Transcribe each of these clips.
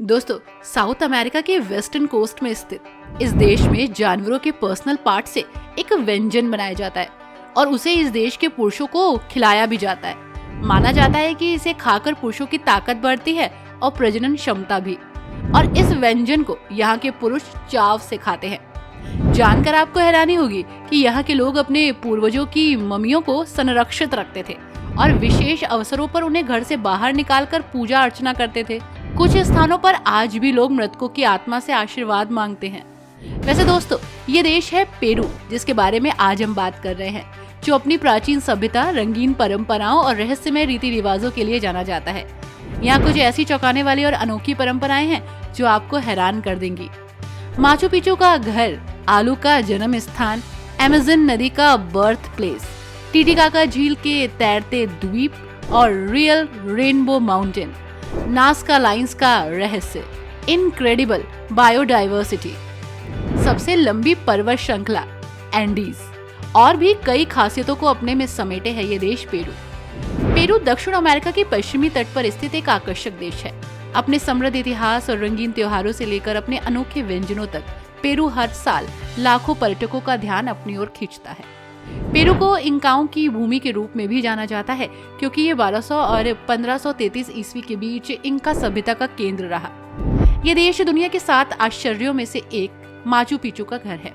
दोस्तों, south America के western coast में स्थित इस देश में जानवरों के पर्सनल पार्ट से एक व्यंजन बनाया जाता है और उसे इस देश के पुरुषों को खिलाया भी जाता है। माना जाता है कि इसे खाकर पुरुषों की ताकत बढ़ती है और प्रजनन क्षमता भी। और इस व्यंजन को यहाँ के पुरुष चाव से खाते हैं। जानकर आपको हैरानी होगी कि यहाँ के लोग अपने पूर्वजों की मम्मियों को संरक्षित रखते थे और विशेष अवसरों पर उन्हें घर से बाहर निकालकर पूजा अर्चना करते थे। कुछ स्थानों पर आज भी लोग मृतकों की आत्मा से आशीर्वाद मांगते हैं। वैसे दोस्तों, ये देश है पेरू, जिसके बारे में आज हम बात कर रहे हैं, जो अपनी प्राचीन सभ्यता, रंगीन परंपराओं और रहस्यमय रीति रिवाजों के लिए जाना जाता है। यहाँ कुछ ऐसी चौंकाने वाली और अनोखी परंपराएं हैं जो आपको हैरान कर देंगी। माचू पिचू का घर, आलू का जन्म स्थान, अमेज़न नदी का बर्थ प्लेस, टीटीकाका झील के तैरते द्वीप और real rainbow mountain, Nazca lines का रहस्य, इनक्रेडिबल बायोडाइवर्सिटी, सबसे लंबी पर्वत श्रृंखला एंडीज और भी कई खासियतों को अपने में समेटे है ये देश पेरू। पेरू दक्षिण अमेरिका के पश्चिमी तट पर स्थित एक आकर्षक देश है। अपने समृद्ध इतिहास और रंगीन त्योहारों से लेकर अपने अनोखे व्यंजनों तक पेरू हर साल लाखों पर्यटकों का ध्यान अपनी ओर खींचता है। पेरू को इंकाओं की भूमि के रूप में भी जाना जाता है, क्योंकि ये 1200 और 1533 ईस्वी के बीच इंका सभ्यता का केंद्र रहा। ये देश दुनिया के 7 आश्चर्यों में से एक माचू पिचू का घर है।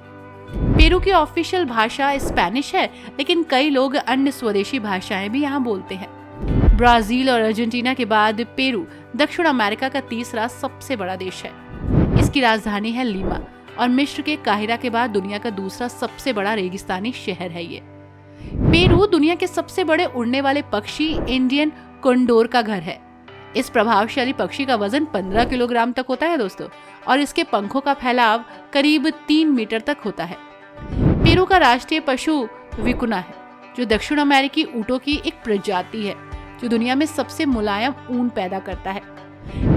पेरू की ऑफिशियल भाषा स्पेनिश है, लेकिन कई लोग अन्य स्वदेशी भाषाएं भी यहाँ बोलते हैं। ब्राजील और अर्जेंटीना के बाद पेरू दक्षिण अमेरिका का तीसरा सबसे बड़ा देश है। इसकी राजधानी है लीमा और मिस्र के काहिरा के बाद दुनिया का दूसरा सबसे बड़ा रेगिस्तानी शहर है ये। पेरू दुनिया के सबसे बड़े उड़ने वाले पक्षी इंडियन कोंडोर का घर है। इस प्रभावशाली पक्षी का वजन 15 किलोग्राम तक होता है दोस्तों, और इसके पंखों का फैलाव करीब 3 मीटर तक होता है। पेरू का राष्ट्रीय पशु विकुना है, जो दक्षिण अमेरिकी ऊँटों की एक प्रजाति है जो दुनिया में सबसे मुलायम ऊन पैदा करता है।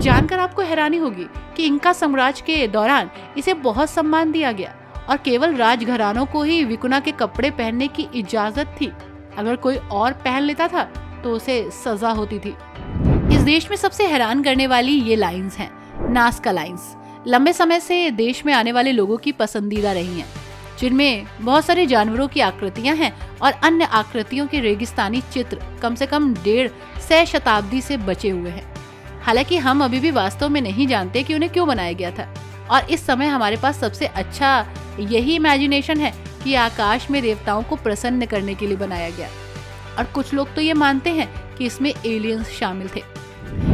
जानकर आपको हैरानी होगी कि इंका साम्राज्य के दौरान इसे बहुत सम्मान दिया गया और केवल राजघरानों को ही विकुना के कपड़े पहनने की इजाजत थी। अगर कोई और पहन लेता था तो उसे सजा होती थी। इस देश में सबसे हैरान करने वाली ये लाइन्स हैं, नाज़का लाइन्स। लंबे समय से देश में आने वाले लोगों की पसंदीदा रही हैं, जिनमें बहुत सारे जानवरों की आकृतियां हैं और अन्य आकृतियों के रेगिस्तानी चित्र कम से कम 1.5 शताब्दी से बचे हुए हैं। हालांकि हम अभी भी वास्तव में नहीं जानते कि उन्हें क्यों बनाया गया था, और इस समय हमारे पास सबसे अच्छा यही इमेजिनेशन है कि आकाश में देवताओं को प्रसन्न करने के लिए बनाया गया, और कुछ लोग तो ये मानते हैं कि इसमें एलियंस शामिल थे।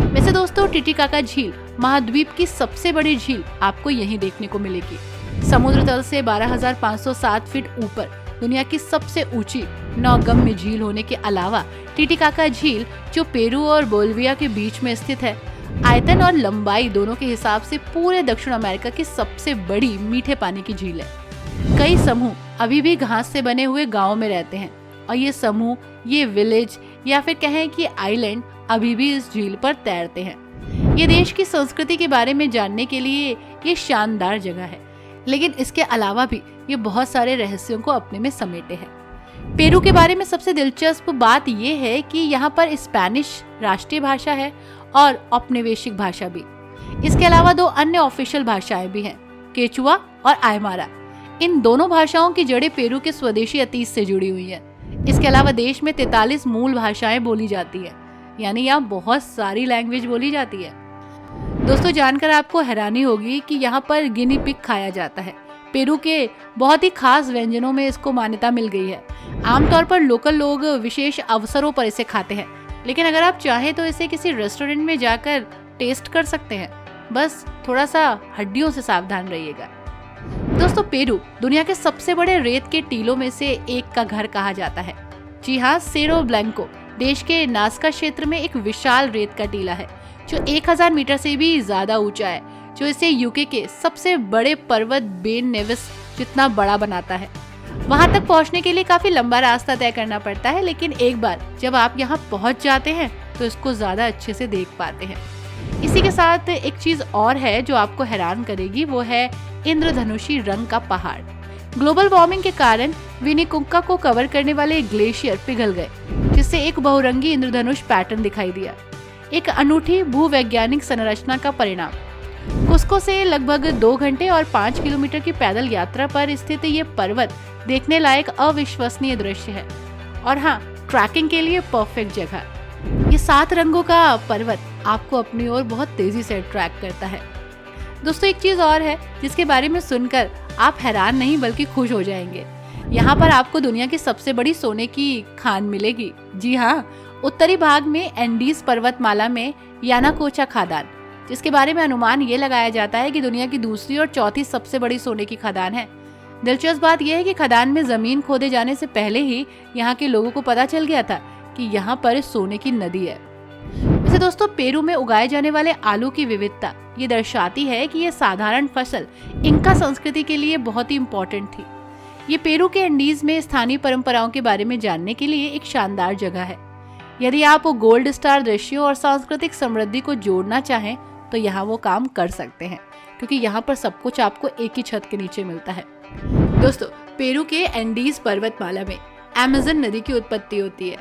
वैसे दोस्तों, टीटीकाका झील महाद्वीप की सबसे बड़ी झील आपको यहीं देखने को मिलेगी। समुद्र तल से 12,507 फीट ऊपर दुनिया की सबसे ऊंची नौगम्य झील होने के अलावा टीटीकाका झील, जो पेरू और बोलिविया के बीच में स्थित है, आयतन और लंबाई दोनों के हिसाब से पूरे दक्षिण अमेरिका की सबसे बड़ी मीठे पानी की झील है। कई समूह अभी भी घास से बने हुए गाँव में रहते हैं, और ये समूह, ये विलेज या फिर कहें कि आइलैंड अभी भी इस झील पर तैरते हैं। ये देश की संस्कृति के बारे में जानने के लिए ये शानदार जगह है, लेकिन इसके अलावा भी ये बहुत सारे रहस्यों को अपने में समेटे है। पेरू के बारे में सबसे दिलचस्प बात ये है कि यहाँ पर स्पेनिश राष्ट्रीय भाषा है और औपनिवेशिक भाषा भी। इसके अलावा 2 अन्य ऑफिशियल भाषाएं भी हैं, केचुआ और आयमारा। इन दोनों भाषाओं की जड़ें पेरू के स्वदेशी अतीत से जुड़ी हुई हैं। इसके अलावा देश में 43 मूल भाषाएं बोली जाती है, यानी यहाँ बहुत सारी लैंग्वेज बोली जाती है। दोस्तों, जानकर आपको हैरानी होगी कि यहाँ पर गिनी पिग खाया जाता है। पेरू के बहुत ही खास व्यंजनों में इसको मान्यता मिल गई है। आमतौर पर लोकल लोग विशेष अवसरों पर इसे खाते हैं, लेकिन अगर आप चाहें तो इसे किसी रेस्टोरेंट में जाकर टेस्ट कर सकते हैं। बस थोड़ा सा हड्डियों से सावधान रहिएगा। दोस्तों, पेरू दुनिया के सबसे बड़े रेत के टीलों में से एक का घर कहा जाता है। जी हाँ, सेरो ब्लैंको देश के नाज़का क्षेत्र में एक विशाल रेत का टीला है, जो 1000 मीटर से भी ज्यादा ऊंचा है, जो इसे यूके के सबसे बड़े पर्वत बेन नेविस जितना बड़ा बनाता है। वहां तक पहुंचने के लिए काफी लंबा रास्ता तय करना पड़ता है, लेकिन एक बार जब आप यहां पहुंच जाते हैं तो इसको ज्यादा अच्छे से देख पाते हैं। इसी के साथ एक चीज और है जो आपको हैरान करेगी, वो है इंद्रधनुषी रंग का पहाड़। ग्लोबल वार्मिंग के कारण विनिकुंका को कवर करने वाले ग्लेशियर पिघल गए, जिससे एक बहुरंगी इंद्रधनुष पैटर्न दिखाई दिया। एक अनूठी भूवैज्ञानिक संरचना का परिणाम। कुस्को से लगभग 2 घंटे और 5 किलोमीटर की पैदल यात्रा पर स्थित ये पर्वत देखने लायक अविश्वसनीय दृश्य है और हाँ, ट्रैकिंग के लिए परफेक्ट जगह। ये 7 रंगों का पर्वत आपको अपनी ओर बहुत तेजी से ट्रैक करता है। दोस्तों, एक चीज और है जिसके बारे में सुनकर आप हैरान नहीं बल्कि खुश हो जाएंगे। यहाँ पर आपको दुनिया की सबसे बड़ी सोने की खान मिलेगी। जी हाँ, उत्तरी भाग में एंडीज पर्वतमाला में यानाकोचा खदान, जिसके बारे में अनुमान ये लगाया जाता है कि दुनिया की दूसरी और चौथी सबसे बड़ी सोने की खदान है। दिलचस्प बात यह है कि खदान में जमीन खोदे जाने से पहले ही यहाँ के लोगों को पता चल गया था कि यहाँ पर सोने की नदी है। वैसे दोस्तों, पेरू में उगाए जाने वाले आलू की विविधता ये दर्शाती है कि यह साधारण फसल इंका संस्कृति के लिए बहुत ही इम्पोर्टेंट थी। ये पेरू के एंडीज में स्थानीय परंपराओं के बारे में जानने के लिए एक शानदार जगह है। यदि आप गोल्ड स्टार दृश्यों और सांस्कृतिक समृद्धि को जोड़ना चाहें तो यहाँ वो काम कर सकते हैं, क्योंकि यहाँ पर सब कुछ आपको एक ही छत के नीचे मिलता है। दोस्तों, पेरू के एंडीज पर्वतमाला में अमेज़न नदी की उत्पत्ति होती है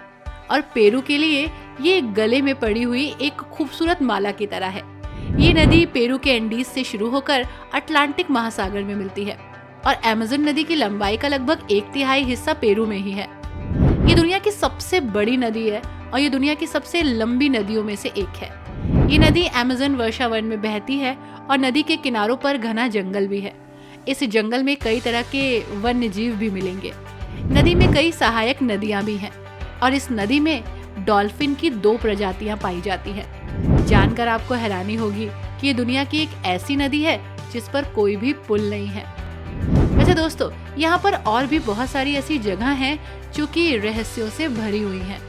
और पेरू के लिए ये गले में पड़ी हुई एक खूबसूरत माला की तरह है। ये नदी पेरू के एंडीज से शुरू होकर अटलांटिक महासागर में मिलती है और अमेज़न नदी की लंबाई का लगभग 1/3 हिस्सा पेरू में ही है। ये दुनिया की सबसे बड़ी नदी है और ये दुनिया की सबसे लंबी नदियों में से एक है। ये नदी अमेज़न वर्षावन में बहती है और नदी के किनारों पर घना जंगल भी है। इस जंगल में कई तरह के वन्य जीव भी मिलेंगे। नदी में कई सहायक नदियां भी हैं और इस नदी में डॉल्फिन की 2 प्रजातियां पाई जाती हैं। जानकर आपको हैरानी होगी कि ये दुनिया की एक ऐसी नदी है जिस पर कोई भी पुल नहीं है। वैसे दोस्तों, यहाँ पर और भी बहुत सारी ऐसी जगह हैं जो कि रहस्यों से भरी हुई हैं।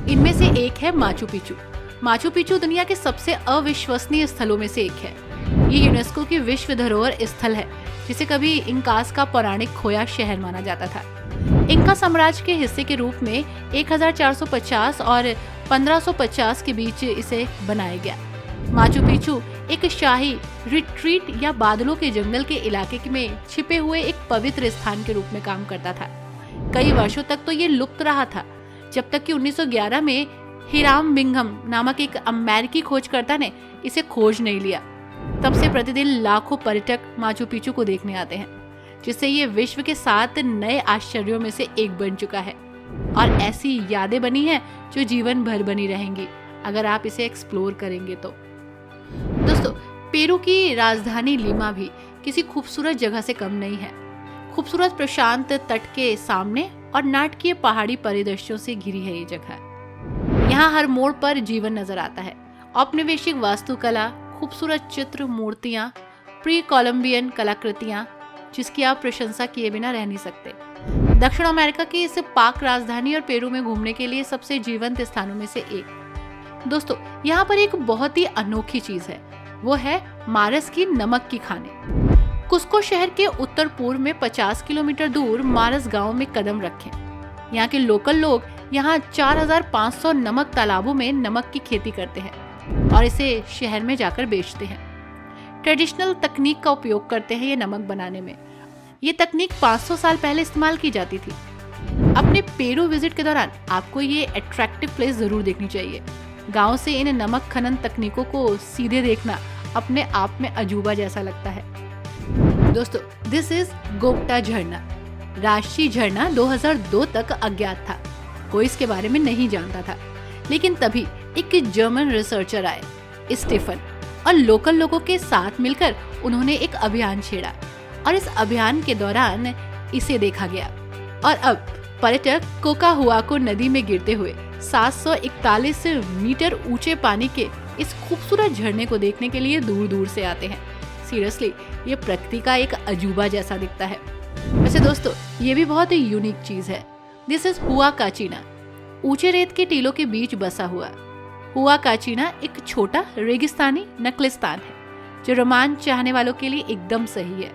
इनमें से एक है माचू पिचू। माचू पिचू दुनिया के सबसे अविश्वसनीय स्थलों में से एक है। ये यूनेस्को की विश्व धरोहर स्थल है, जिसे कभी इंकास का पौराणिक खोया शहर माना जाता था। इंका साम्राज्य के हिस्से के रूप में 1450 और 1550 के बीच इसे बनाया गया। माचू पिचू एक शाही रिट्रीट या बादलों के जंगल के इलाके में छिपे हुए एक पवित्र स्थान के रूप में काम करता था। कई वर्षों तक तो ये लुप्त रहा था, जब तक कि 1911 में हिराम बिंघम नामक एक अमेरिकी खोजकर्ता ने इसे खोज नहीं लिया। तब से प्रतिदिन लाखों पर्यटक माचू पिचू को देखने आते हैं, जिससे ये विश्व के 7 नए आश्चर्यों में से एक बन चुका है और ऐसी यादें बनी हैं जो जीवन भर बनी रहेंगी अगर आप इसे एक्सप्लोर करेंगे तो। दोस्तों, पेरू की राजधानी लीमा भी किसी खूबसूरत जगह से कम नहीं है। खूबसूरत प्रशांत तट के सामने और नाटकीय पहाड़ी परिदृश्यों से घिरी है ये जगह। यहाँ हर मोड़ पर जीवन नजर आता है। औपनिवेशिक वास्तुकला, खूबसूरत चित्र, मूर्तियाँ, प्री कोलंबियन कलाकृतियाँ, जिसकी आप प्रशंसा किए बिना रह नहीं सकते। दक्षिण अमेरिका की इस पाक राजधानी और पेरू में घूमने के लिए सबसे जीवंत स्थानों में से एक। दोस्तों, यहाँ पर एक बहुत ही अनोखी चीज है, वो है मारस की नमक की खाने। कुस्को शहर के उत्तर पूर्व में 50 किलोमीटर दूर मारस गांव में कदम रखें। यहाँ के लोकल लोग यहाँ 4500 नमक तालाबों में नमक की खेती करते हैं और इसे शहर में जाकर बेचते हैं। ट्रेडिशनल तकनीक का उपयोग करते हैं ये नमक बनाने में। ये तकनीक 500 साल पहले इस्तेमाल की जाती थी। अपने पेरू विजिट के दौरान आपको ये अट्रैक्टिव प्लेस जरूर देखनी चाहिए। गांव से इन नमक खनन तकनीकों को सीधे देखना अपने आप में अजूबा जैसा लगता है। दोस्तों, दिस इज गोपटा झरना। राष्ट्रीय झरना 2002 तक अज्ञात था, कोई इसके बारे में नहीं जानता था। लेकिन तभी एक जर्मन रिसर्चर आए, स्टीफन, और लोकल लोगों के साथ मिलकर उन्होंने एक अभियान छेड़ा और इस अभियान के दौरान इसे देखा गया। और अब पर्यटक कोकाहुआको नदी में गिरते हुए 741 मीटर ऊंचे पानी के इस खूबसूरत झरने को देखने के लिए दूर दूर से आते हैं। सीरियसली, ये प्रकृति का एक अजूबा जैसा दिखता है। वैसे दोस्तों, ये भी बहुत ही यूनिक चीज है। दिस इज हुआ काचीना, ऊंचे रेत के टीलों के बीच बसा हुआ। हुआ काचीना एक छोटा रेगिस्तानी नकलिस्तान है जो रोमांच चाहने वालों के लिए एकदम सही है।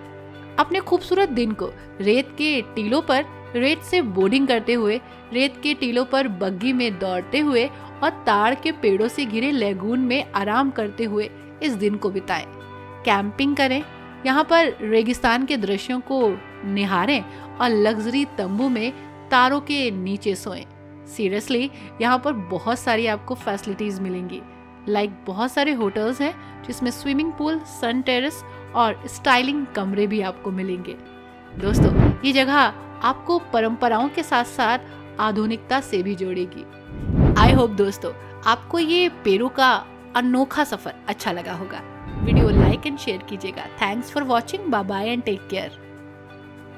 अपने खूबसूरत दिन को रेत के टीलों पर रेत से बोर्डिंग करते हुए, रेत के टीलों पर बग्गी में दौड़ते हुए और ताड़ के पेड़ों से घिरे लेगून में आराम करते हुए इस दिन को बिताएं। कैंपिंग करें, यहाँ पर रेगिस्तान के दृश्यों को निहारें और लग्जरी तंबू में तारों के नीचे सोएं। सीरियसली, यहाँ पर बहुत सारी आपको फैसिलिटीज मिलेंगी। लाइक बहुत सारे होटल्स हैं जिसमें स्विमिंग पूल, सन टेरेस और स्टाइलिंग कमरे भी आपको मिलेंगे। दोस्तों, ये जगह आपको परंपराओं के साथ साथ आधुनिकता से भी जोड़ेगी। आई होप दोस्तों आपको ये पेरू का अनोखा सफर अच्छा लगा होगा। वीडियो लाइक एंड शेयर कीजिएगा। Thanks for watching. Bye bye and take care.